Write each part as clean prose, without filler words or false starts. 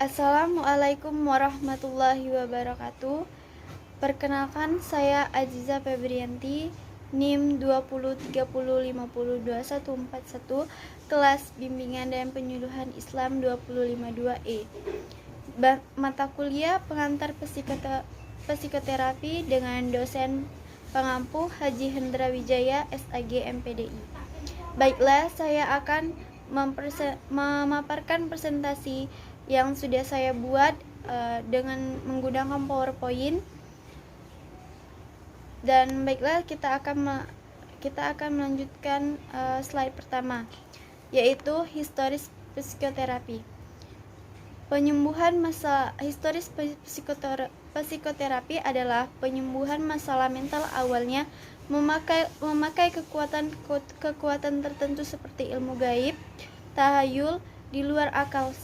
Assalamualaikum warahmatullahi wabarakatuh. Perkenalkan, saya Aziza Febrianti, NIM 2030502141, kelas Bimbingan dan Penyuluhan Islam 252E. Mata kuliah pengantar psikoterapi dengan dosen pengampu Haji Hendra Wijaya, SAG MPDI. Baiklah, saya akan memaparkan presentasi yang sudah saya buat dengan menggunakan PowerPoint. Dan baiklah, kita akan melanjutkan slide pertama, yaitu historis psikoterapi. Historis psikoterapi adalah penyembuhan masalah mental awalnya memakai kekuatan tertentu seperti ilmu gaib, tahayul di luar akal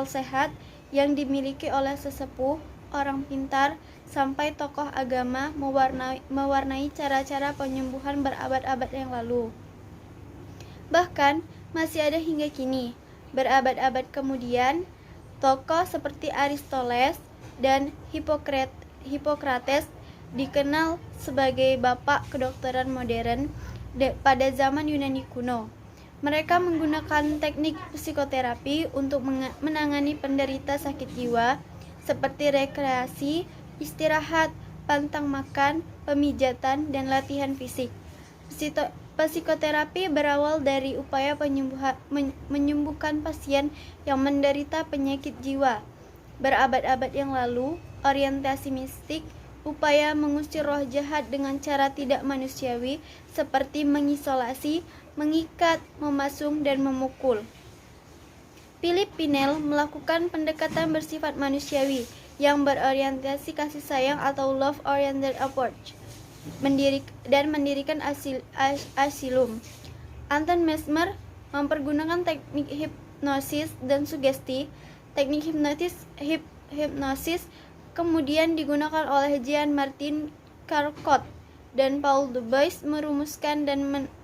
sehat yang dimiliki oleh sesepuh, orang pintar, sampai tokoh agama mewarnai cara-cara penyembuhan berabad-abad yang lalu. Bahkan masih ada hingga kini. Berabad-abad kemudian, tokoh seperti Aristoteles dan Hippocrates dikenal sebagai bapak kedokteran modern pada zaman Yunani kuno. Mereka menggunakan teknik psikoterapi untuk menangani penderita sakit jiwa seperti rekreasi, istirahat, pantang makan, pemijatan, dan latihan fisik. Psikoterapi berawal dari upaya menyembuhkan pasien yang menderita penyakit jiwa. Berabad-abad yang lalu, orientasi mistik, upaya mengusir roh jahat dengan cara tidak manusiawi seperti mengisolasi, mengikat, memasung, dan memukul. Philip Pinel melakukan pendekatan bersifat manusiawi yang berorientasi kasih sayang atau love-oriented approach, mendirikan Asylum. Anton Mesmer mempergunakan teknik hipnosis dan sugesti. Teknik hipnosis kemudian digunakan oleh Jean-Martin Charcot dan Paul Dubois merumuskan dan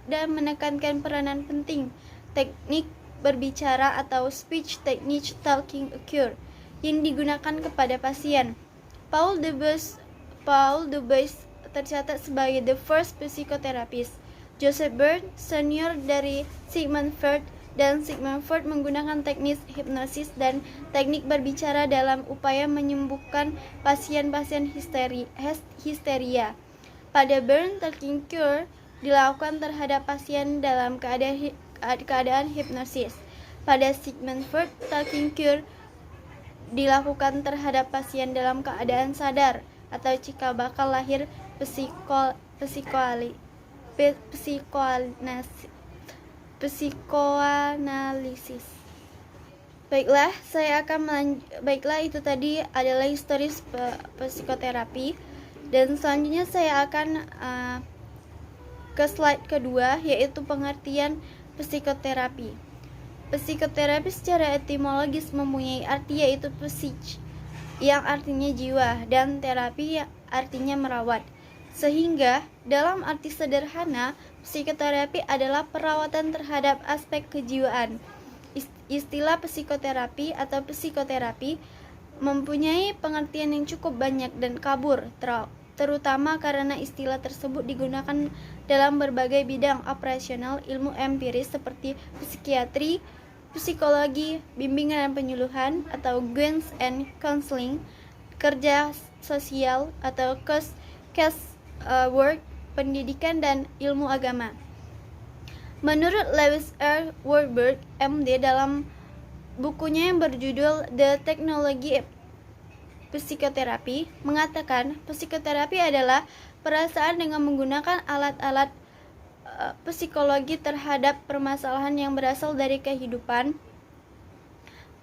menekankan peranan penting teknik berbicara atau speech technique talking cure yang digunakan kepada pasien. Paul Dubois tercatat sebagai the first psychotherapist. Joseph Byrne, senior dari Sigmund Freud, dan Sigmund Freud menggunakan teknik hipnosis dan teknik berbicara dalam upaya menyembuhkan pasien-pasien histeria. Pada Byrne, talking cure dilakukan terhadap pasien dalam keadaan hipnosis. Pada Sigmund Freud, talking cure dilakukan terhadap pasien dalam keadaan sadar atau cikal bakal lahir psikoanalisis. Baiklah, itu tadi adalah historis psikoterapi, dan selanjutnya saya akan ke slide kedua, yaitu pengertian psikoterapi. Psikoterapi secara etimologis mempunyai arti yaitu psyche, yang artinya jiwa, dan terapi yang artinya merawat. Sehingga dalam arti sederhana, psikoterapi adalah perawatan terhadap aspek kejiwaan. Istilah psikoterapi atau psikoterapi mempunyai pengertian yang cukup banyak dan kabur, terutama karena istilah tersebut digunakan dalam berbagai bidang operasional ilmu empiris seperti psikiatri, psikologi, bimbingan dan penyuluhan atau guidance and counseling, kerja sosial atau case work, pendidikan, dan ilmu agama. Menurut Lewis R. Warburg, MD, dalam bukunya yang berjudul The Technology of Psychotherapy, mengatakan psikoterapi adalah perasaan dengan menggunakan alat-alat psikologi terhadap permasalahan yang berasal dari kehidupan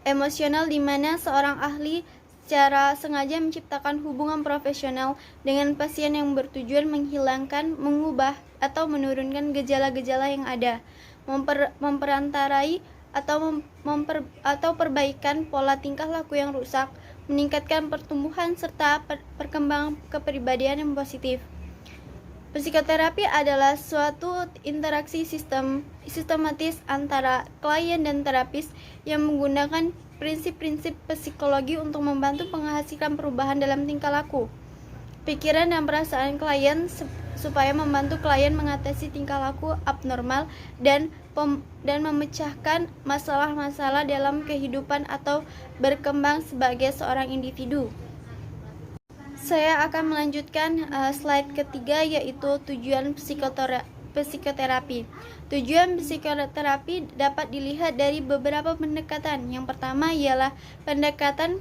emosional, di mana seorang ahli secara sengaja menciptakan hubungan profesional dengan pasien yang bertujuan menghilangkan, mengubah, atau menurunkan gejala-gejala yang ada, memperantarai atau perbaikan pola tingkah laku yang rusak, meningkatkan pertumbuhan serta perkembangan kepribadian yang positif. Psikoterapi adalah suatu interaksi sistematis antara klien dan terapis yang menggunakan prinsip-prinsip psikologi untuk membantu menghasilkan perubahan dalam tingkah laku, pikiran dan perasaan klien supaya membantu klien mengatasi tingkah laku abnormal dan memecahkan masalah-masalah dalam kehidupan atau berkembang sebagai seorang individu. Saya akan melanjutkan slide ketiga, yaitu tujuan psikoterapi. Tujuan psikoterapi dapat dilihat dari beberapa pendekatan. Yang pertama ialah pendekatan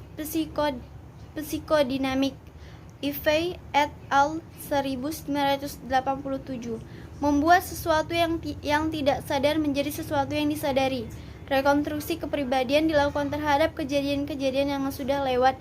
psikodinamik. Ivey et al. 1987 membuat sesuatu yang tidak sadar menjadi sesuatu yang disadari. Rekonstruksi kepribadian dilakukan terhadap kejadian-kejadian yang sudah lewat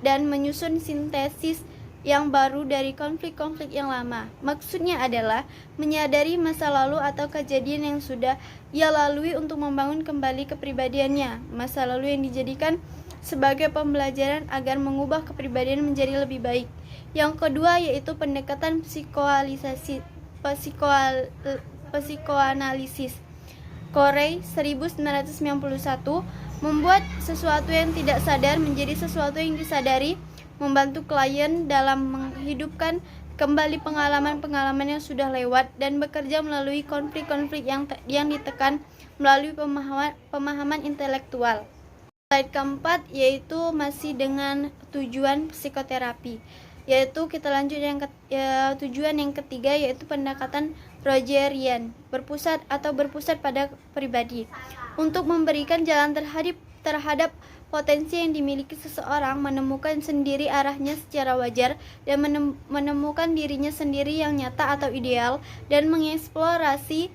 dan menyusun sintesis yang baru dari konflik-konflik yang lama. Maksudnya adalah menyadari masa lalu atau kejadian yang sudah ia lalui untuk membangun kembali kepribadiannya. Masa lalu yang dijadikan sebagai pembelajaran agar mengubah kepribadian menjadi lebih baik. Yang kedua yaitu pendekatan psikoanalisis. Corey 1991 membuat sesuatu yang tidak sadar menjadi sesuatu yang disadari, membantu klien dalam menghidupkan kembali pengalaman-pengalaman yang sudah lewat dan bekerja melalui konflik-konflik yang ditekan melalui pemahaman intelektual. Slide keempat yaitu masih dengan tujuan psikoterapi, yaitu kita lanjut tujuan yang ketiga yaitu pendekatan Rogerian, berpusat pada pribadi, untuk memberikan jalan terhadap potensi yang dimiliki seseorang, menemukan sendiri arahnya secara wajar dan menemukan dirinya sendiri yang nyata atau ideal, dan mengeksplorasi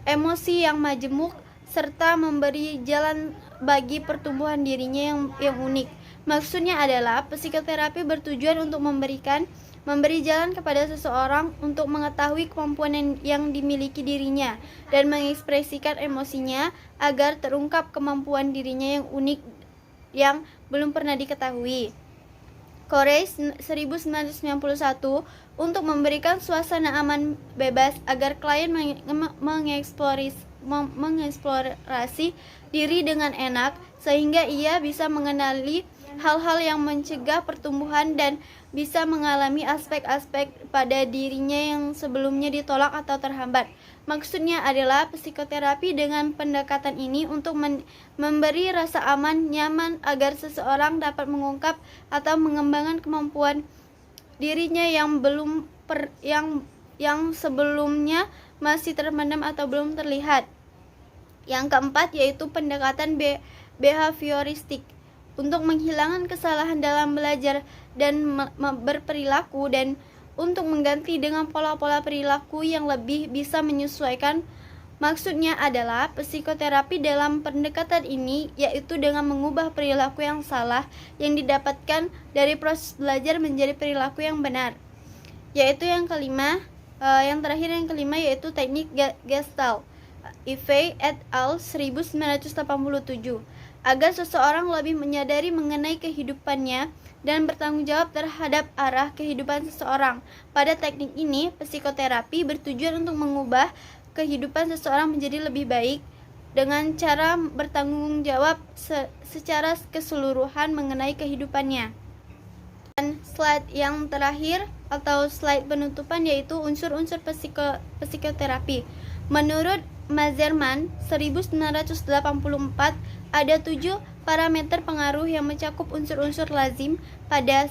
emosi yang majemuk serta memberi jalan bagi pertumbuhan dirinya yang unik. Maksudnya adalah psikoterapi bertujuan untuk memberi jalan kepada seseorang untuk mengetahui kemampuan yang dimiliki dirinya dan mengekspresikan emosinya agar terungkap kemampuan dirinya yang unik yang belum pernah diketahui. Corey 1991 untuk memberikan suasana aman bebas agar klien mengeksplorasi diri dengan enak sehingga ia bisa mengenali hal-hal yang mencegah pertumbuhan dan bisa mengalami aspek-aspek pada dirinya yang sebelumnya ditolak atau terhambat. Maksudnya adalah psikoterapi dengan pendekatan ini untuk memberi rasa aman, nyaman agar seseorang dapat mengungkap atau mengembangkan kemampuan dirinya yang sebelumnya masih terpendam atau belum terlihat. Yang keempat yaitu pendekatan behavioristik, untuk menghilangkan kesalahan dalam belajar dan berperilaku dan untuk mengganti dengan pola-pola perilaku yang lebih bisa menyesuaikan. Maksudnya adalah psikoterapi dalam pendekatan ini yaitu dengan mengubah perilaku yang salah yang didapatkan dari proses belajar menjadi perilaku yang benar. Yaitu yang kelima, yang kelima yaitu teknik Gestalt. Ivey et al. 1987 agar seseorang lebih menyadari mengenai kehidupannya dan bertanggung jawab terhadap arah kehidupan seseorang. Pada teknik ini, psikoterapi bertujuan untuk mengubah kehidupan seseorang menjadi lebih baik dengan cara bertanggung jawab secara keseluruhan mengenai kehidupannya. Dan slide yang terakhir atau slide penutupan yaitu unsur-unsur psikoterapi. Menurut Mazerman 1984 ada 7 parameter pengaruh yang mencakup unsur-unsur lazim pada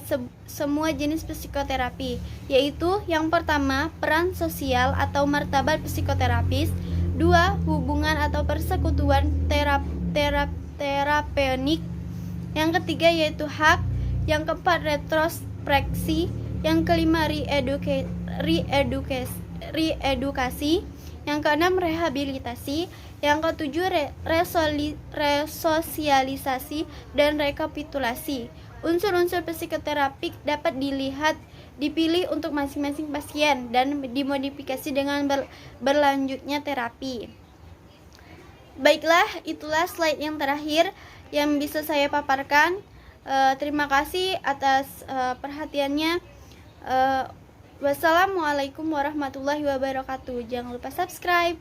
semua jenis psikoterapi, yaitu yang pertama, peran sosial atau martabat psikoterapis, 2, hubungan atau persekutuan terapeutik, yang ketiga yaitu hak, yang keempat retrospeksi, yang kelima reedukasi, yang keenam rehabilitasi, yang ketujuh resosialisasi dan rekapitulasi. Unsur-unsur psikoterapik dapat dipilih untuk masing-masing pasien dan dimodifikasi dengan berlanjutnya terapi. Baiklah, itulah slide yang terakhir yang bisa saya paparkan. Terima kasih atas perhatiannya. Wassalamualaikum warahmatullahi wabarakatuh. Jangan lupa subscribe.